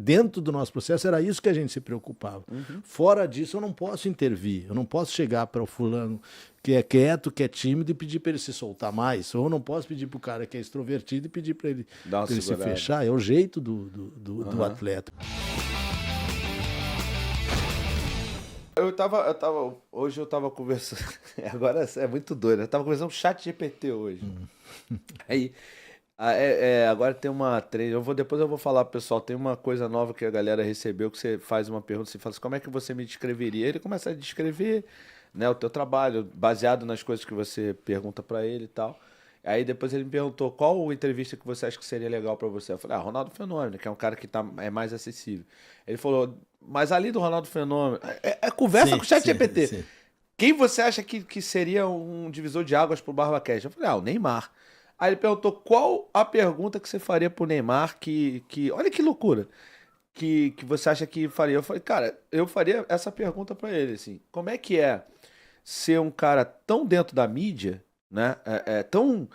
dentro do nosso processo, era isso que a gente se preocupava. Fora disso, eu não posso intervir, eu não posso chegar para o fulano que é quieto, que é tímido e pedir para ele se soltar mais, ou eu não posso pedir para o cara que é extrovertido e pedir para ele, se fechar. É o jeito do atleta. Hoje eu tava conversando, agora é muito doido, eu tava conversando com o ChatGPT hoje. Aí, agora tem uma trend, depois eu vou falar pro pessoal, tem uma coisa nova que a galera recebeu, que você faz uma pergunta, você fala assim, como é que você me descreveria? Ele começa a descrever, né, o teu trabalho, baseado nas coisas que você pergunta pra ele e tal. Aí depois ele me perguntou qual entrevista que você acha que seria legal pra você. Eu falei, Ronaldo Fenômeno, que é um cara que é mais acessível. Ele falou, mas ali do Ronaldo Fenômeno, conversa com o ChatGPT. Quem você acha que seria um divisor de águas pro BarbaCast? Eu falei, o Neymar. Aí ele perguntou qual a pergunta que você faria pro Neymar olha que loucura, que você acha que faria. Eu falei, cara, eu faria essa pergunta pra ele, assim, como é que é ser um cara tão dentro da mídia, né, tão...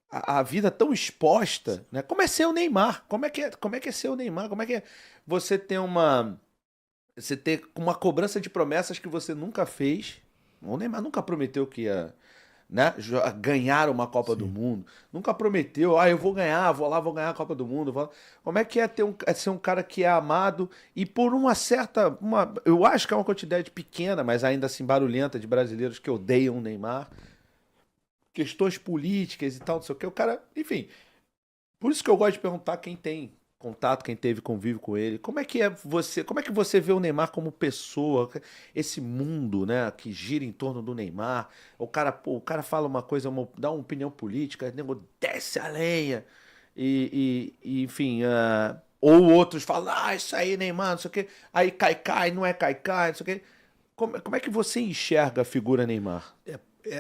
A vida tão exposta, né? Como é ser o Neymar? Como é que é ser o Neymar? Como é que é você ter uma cobrança de promessas que você nunca fez? O Neymar nunca prometeu que ia, né, ganhar uma Copa do Mundo. Nunca prometeu, eu vou ganhar a Copa do Mundo. Como é que é ser um cara que é amado e por eu acho que é uma quantidade pequena, mas ainda assim barulhenta, de brasileiros que odeiam o Neymar. Questões políticas e tal, não sei o que. O cara, enfim. Por isso que eu gosto de perguntar quem tem contato, quem teve convívio com ele. Como é que você vê o Neymar como pessoa? Esse mundo, né, que gira em torno do Neymar. O cara fala uma coisa, dá uma opinião política, o nego desce a lenha. Enfim, ou outros falam, isso aí, Neymar, não sei o que. Aí cai, não é cai, não sei o que. Como é que você enxerga a figura Neymar?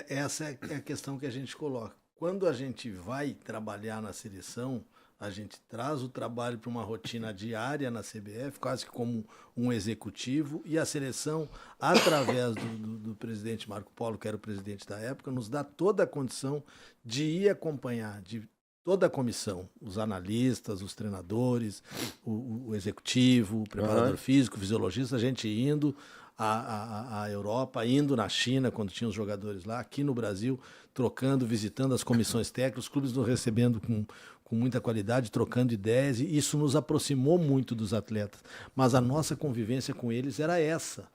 Essa é a questão que a gente coloca. Quando a gente vai trabalhar na seleção, a gente traz o trabalho para uma rotina diária na CBF, quase como um executivo, e a seleção, através do presidente Marco Polo, que era o presidente da época, nos dá toda a condição de ir acompanhar, de toda a comissão, os analistas, os treinadores, o executivo, o preparador físico, o fisiologista, a gente indo à Europa, indo na China, quando tinha os jogadores lá, aqui no Brasil, trocando, visitando as comissões técnicas, os clubes nos recebendo com muita qualidade, trocando ideias, e isso nos aproximou muito dos atletas. Mas a nossa convivência com eles era essa.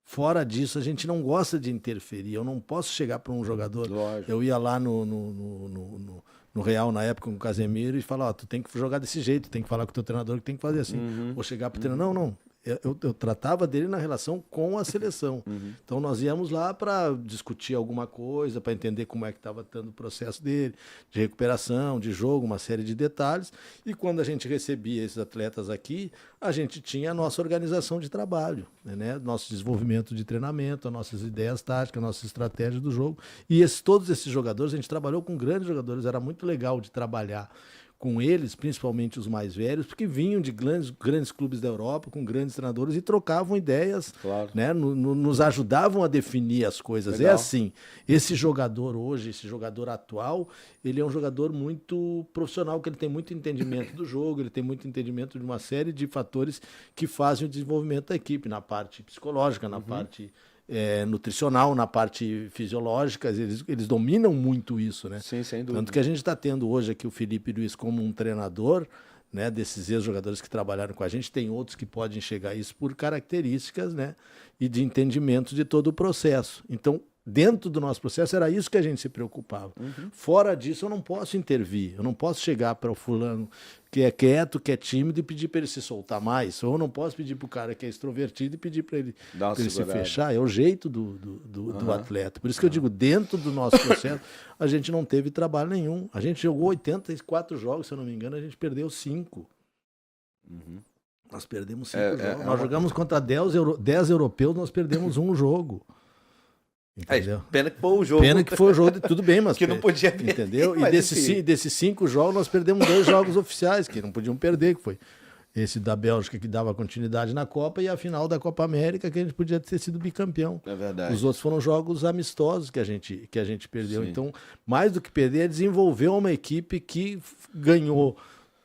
Fora disso, a gente não gosta de interferir. Eu não posso chegar para um jogador... Lógico. Eu ia lá no Real, na época, com o Casemiro, e falar, tu tem que jogar desse jeito, tem que falar com o teu treinador que tem que fazer assim. Ou chegar para o treinador, não. Eu tratava dele na relação com a seleção. Então nós íamos lá para discutir alguma coisa, para entender como é que estava tendo o processo dele, de recuperação, de jogo, uma série de detalhes. E quando a gente recebia esses atletas aqui, a gente tinha a nossa organização de trabalho, né? Nosso desenvolvimento de treinamento, as nossas ideias táticas, a nossa estratégia do jogo. E todos esses jogadores, a gente trabalhou com grandes jogadores, era muito legal de trabalhar com eles, principalmente os mais velhos, porque vinham de grandes clubes da Europa, com grandes treinadores, e trocavam ideias, claro, né? Nos ajudavam a definir as coisas. Legal. É assim, esse jogador hoje, esse jogador atual, ele é um jogador muito profissional, que ele tem muito entendimento do jogo, ele tem muito entendimento de uma série de fatores que fazem o desenvolvimento da equipe, na parte psicológica, na parte... nutricional, na parte fisiológica, eles dominam muito isso, né? Sim, sem dúvida. Tanto que a gente está tendo hoje aqui o Felipe Luiz como um treinador, né, desses ex-jogadores que trabalharam com a gente, tem outros que podem chegar a isso por características, né, e de entendimento de todo o processo. Então, dentro do nosso processo, era isso que a gente se preocupava. Fora disso, eu não posso intervir, eu não posso chegar para o fulano que é quieto, que é tímido e pedir para ele se soltar mais, ou eu não posso pedir para o cara que é extrovertido e pedir para ele, se fechar. É o jeito do atleta. Por isso que eu digo, dentro do nosso processo, a gente não teve trabalho nenhum. A gente jogou 84 jogos, se eu não me engano, a gente perdeu 5. Nós perdemos 5 jogos. Nós jogamos contra 10 europeus, nós perdemos um jogo. Entendeu? Pena que foi o jogo. Pena que foi o jogo, tudo bem, mas... que não podia perder. Entendeu? E desses 5 jogos, nós perdemos 2 jogos oficiais, que não podiam perder, que foi esse da Bélgica, que dava continuidade na Copa, e a final da Copa América, que a gente podia ter sido bicampeão. É verdade. Os outros foram jogos amistosos que a gente perdeu. Sim. Então, mais do que perder, é desenvolver uma equipe que ganhou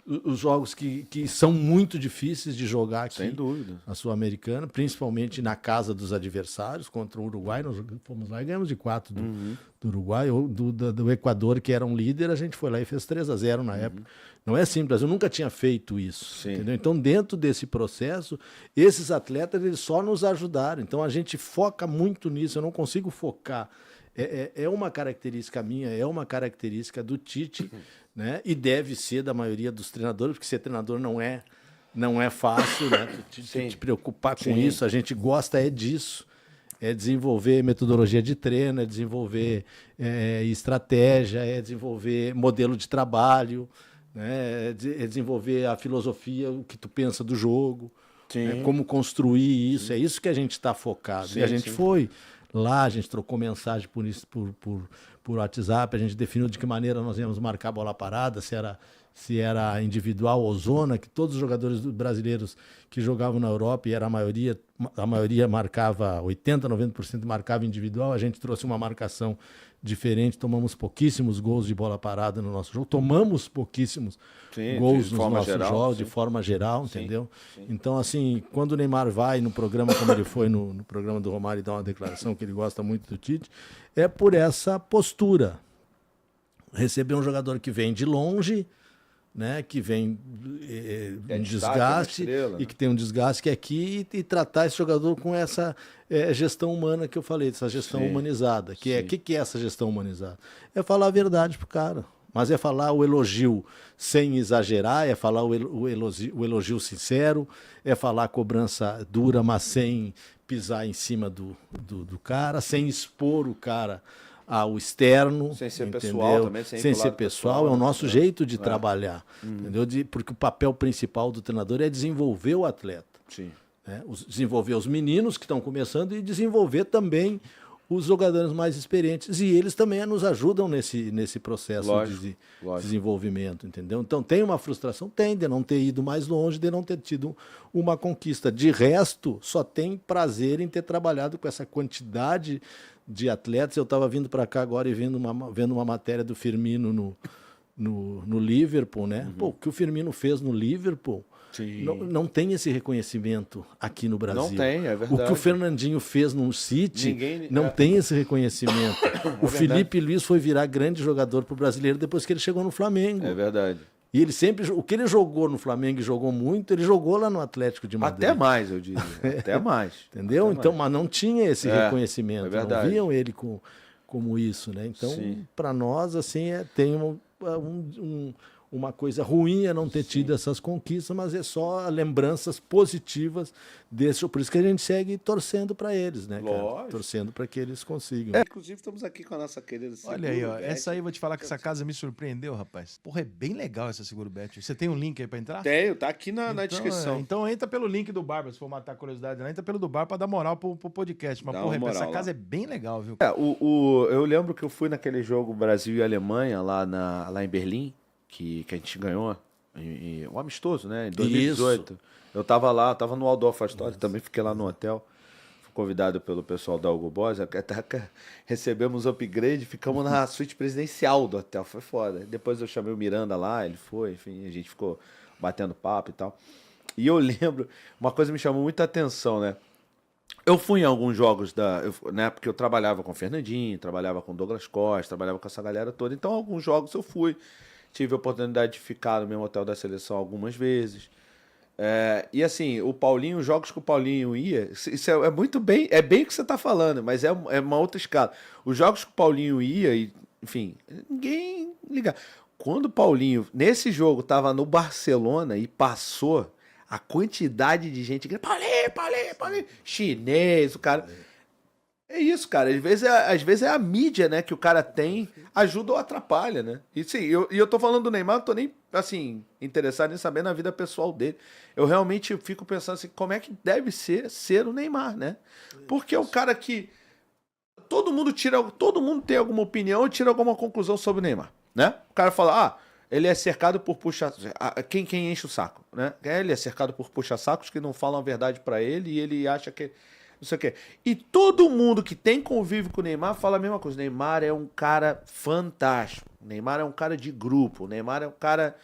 os jogos que são muito difíceis de jogar aqui. Sem dúvida. Na Sul-Americana, principalmente na casa dos adversários, contra o Uruguai. Nós fomos lá e ganhamos de 4 do Uruguai, ou do Equador, que era um líder, a gente foi lá e fez 3-0 na época. Não é simples, eu nunca tinha feito isso. Entendeu? Então, dentro desse processo, esses atletas eles só nos ajudaram. Então, a gente foca muito nisso, eu não consigo focar. É uma característica minha, é uma característica do Tite, né? E deve ser da maioria dos treinadores, porque ser treinador não é fácil, né? Te preocupar com isso, a gente gosta disso. É desenvolver metodologia de treino, é desenvolver estratégia, é desenvolver modelo de trabalho, né? É desenvolver a filosofia, o que tu pensa do jogo, como construir isso. É isso que a gente está focado. E a gente foi lá, a gente trocou mensagem por WhatsApp, a gente definiu de que maneira nós íamos marcar a bola parada, se era individual ou zona, que todos os jogadores brasileiros que jogavam na Europa, e era a maioria marcava 80%, 90% marcava individual, a gente trouxe uma marcação diferente, tomamos pouquíssimos gols de bola parada no nosso jogo, tomamos pouquíssimos gols nos nossos jogos, de forma geral, entendeu? Então, assim, quando o Neymar vai no programa, como ele foi no programa do Romário, e dá uma declaração que ele gosta muito do Tite, é por essa postura. Receber um jogador que vem de longe, né, que vem um desgaste e que tem um desgaste que é aqui, e tratar esse jogador com essa gestão humana que eu falei, essa gestão humanizada. Que é essa gestão humanizada? É falar a verdade pro cara, mas é falar o elogio sem exagerar, é falar o elogio sincero, é falar a cobrança dura, mas sem pisar em cima do cara, sem expor o cara ao externo, sem ser pessoal também, sem ser pessoal, é o nosso jeito de trabalhar, entendeu? Porque o papel principal do treinador é desenvolver o atleta, né? Desenvolver os meninos que estão começando e desenvolver também os jogadores mais experientes, e eles também nos ajudam nesse processo de desenvolvimento, entendeu? Então tem uma frustração, de não ter ido mais longe, de não ter tido uma conquista. De resto, só tem prazer em ter trabalhado com essa quantidade de atletas. Eu estava vindo para cá agora e vendo uma matéria do Firmino no Liverpool, né? Pô, o que o Firmino fez no Liverpool não tem esse reconhecimento aqui no Brasil. Não tem, é verdade. O que o Fernandinho fez no City não tem esse reconhecimento. O Felipe Luiz foi virar grande jogador pro brasileiro depois que ele chegou no Flamengo. É verdade. E ele sempre, o que ele jogou no Flamengo e jogou muito, ele jogou lá no Atlético de Madrid. Até mais, eu diria. Até mais. Entendeu? Até então, mais. Mas não tinha esse reconhecimento. É verdade. Não viam ele como isso, né? Então, para nós, assim, tem uma coisa ruim é não ter tido essas conquistas, mas é só lembranças positivas desse. Por isso que a gente segue torcendo para eles, né, cara? Torcendo para que eles consigam. Inclusive, estamos aqui com a nossa querida Seguro Olha aí, ó. Bet. Essa aí eu vou te falar que essa casa me surpreendeu, rapaz. Porra, é bem legal essa Seguro Bet. Você tem um link aí pra entrar? Tenho, tá aqui na descrição. Então entra pelo link do Barba, se for matar a curiosidade lá, entra pelo do Bar pra dar moral pro podcast. Mas, porra, essa casa é bem legal, viu? Eu lembro que eu fui naquele jogo Brasil e Alemanha, lá em Berlim, que a gente ganhou, um amistoso, né? Em 2018. Isso. Eu tava lá, tava no Waldorf Astoria, também fiquei lá no hotel. Fui convidado pelo pessoal da Hugo Boss, recebemos upgrade, ficamos na suíte presidencial do hotel, foi foda. Depois eu chamei o Miranda lá, ele foi, enfim, a gente ficou batendo papo e tal. E eu lembro, uma coisa me chamou muita atenção, né? Eu fui em alguns jogos né, porque eu trabalhava com o Fernandinho, trabalhava com o Douglas Costa, trabalhava com essa galera toda, então alguns jogos eu fui. Tive a oportunidade de ficar no mesmo hotel da seleção algumas vezes. E assim, o Paulinho, os jogos que o Paulinho ia, isso é muito bem, é bem o que você está falando, mas é uma outra escala. Os jogos que o Paulinho ia, enfim, ninguém liga. Quando o Paulinho, nesse jogo, estava no Barcelona e passou, a quantidade de gente que Paulinho, chinês, o cara... É isso, cara. Às vezes é a mídia, né, que o cara tem, ajuda ou atrapalha, né? E sim, eu tô falando do Neymar, não tô nem, assim, interessado em saber na vida pessoal dele. Eu realmente fico pensando assim, como é que deve ser o Neymar, né? Porque é o cara que todo mundo tem alguma opinião e tira alguma conclusão sobre o Neymar, né? O cara fala, ele é cercado por quem enche o saco, né? Ele é cercado por puxa-sacos que não falam a verdade pra ele e ele acha que não sei o quê. E todo mundo que tem convívio com o Neymar fala a mesma coisa. O Neymar é um cara fantástico. O Neymar é um cara de grupo. O Neymar é um cara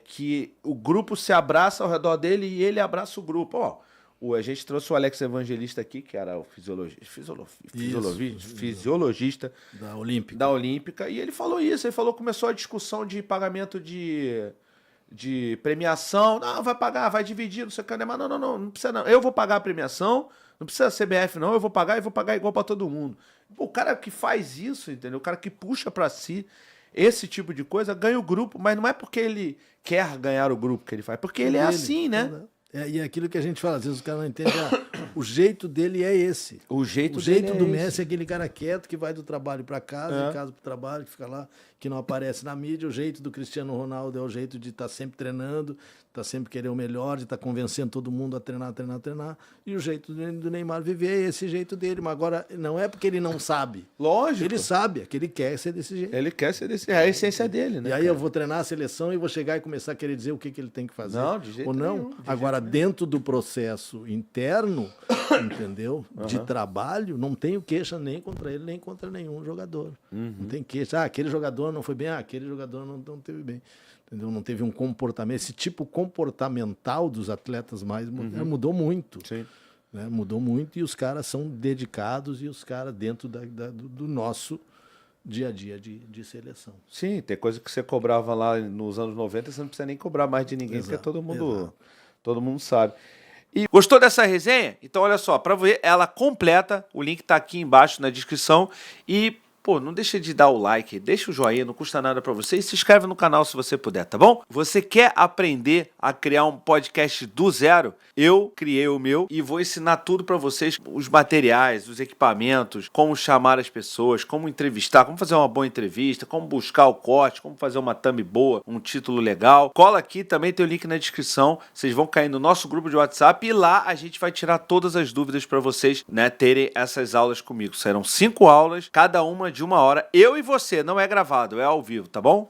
que o grupo se abraça ao redor dele e ele abraça o grupo. Ó, a gente trouxe o Alex Evangelista aqui, que era o fisiologista da Olímpica, e ele falou isso. Ele falou, começou a discussão de pagamento de premiação. Não, vai pagar, vai dividir, não sei o que. Mas não precisa não. Eu vou pagar a premiação, não precisa CBF não, eu vou pagar igual pra todo mundo. Pô, o cara que faz isso, entendeu? O cara que puxa pra si esse tipo de coisa, ganha o grupo, mas não é porque ele quer ganhar o grupo que ele faz, porque ele é assim, né? E é aquilo que a gente fala, às vezes o cara não entende, o jeito dele é esse. O jeito do Messi é aquele cara quieto que vai do trabalho para casa, de casa para o trabalho, que fica lá, que não aparece na mídia. O jeito do Cristiano Ronaldo é o jeito de estar sempre treinando, estar sempre querendo o melhor, de estar convencendo todo mundo a treinar. E o jeito do Neymar viver é esse jeito dele. Mas agora, não é porque ele não sabe. Lógico. Ele sabe, é que ele quer ser desse jeito. Ele quer ser desse jeito. É a essência dele, né? E aí eu vou treinar a seleção e vou chegar e começar a querer dizer o que ele tem que fazer. Não, de jeito ou não. Nenhum, agora, dentro do processo interno, entendeu? De trabalho, não tenho queixa nem contra ele, nem contra nenhum jogador. Não tem queixa. Aquele jogador não foi bem, aquele jogador não teve bem. Entendeu? Não teve um comportamento. Esse tipo comportamental dos atletas mais modernos mudou muito. Sim. Né? Mudou muito e os caras são dedicados e os caras dentro do nosso dia a dia de seleção. Sim, tem coisa que você cobrava lá nos anos 90, você não precisa nem cobrar mais de ninguém, porque todo mundo sabe. E gostou dessa resenha? Então olha só, para ver ela completa, o link tá aqui embaixo na descrição e não deixa de dar o like, deixa o joinha, não custa nada para você e se inscreve no canal se você puder, tá bom? Você quer aprender a criar um podcast do zero? Eu criei o meu e vou ensinar tudo para vocês, os materiais, os equipamentos, como chamar as pessoas, como entrevistar, como fazer uma boa entrevista, como buscar o corte, como fazer uma thumb boa, um título legal. Cola aqui, também tem o link na descrição, vocês vão cair no nosso grupo de WhatsApp e lá a gente vai tirar todas as dúvidas para vocês, né, terem essas aulas comigo. Serão 5 aulas, cada uma de 1 hora. Eu e você, não é gravado, é ao vivo, tá bom?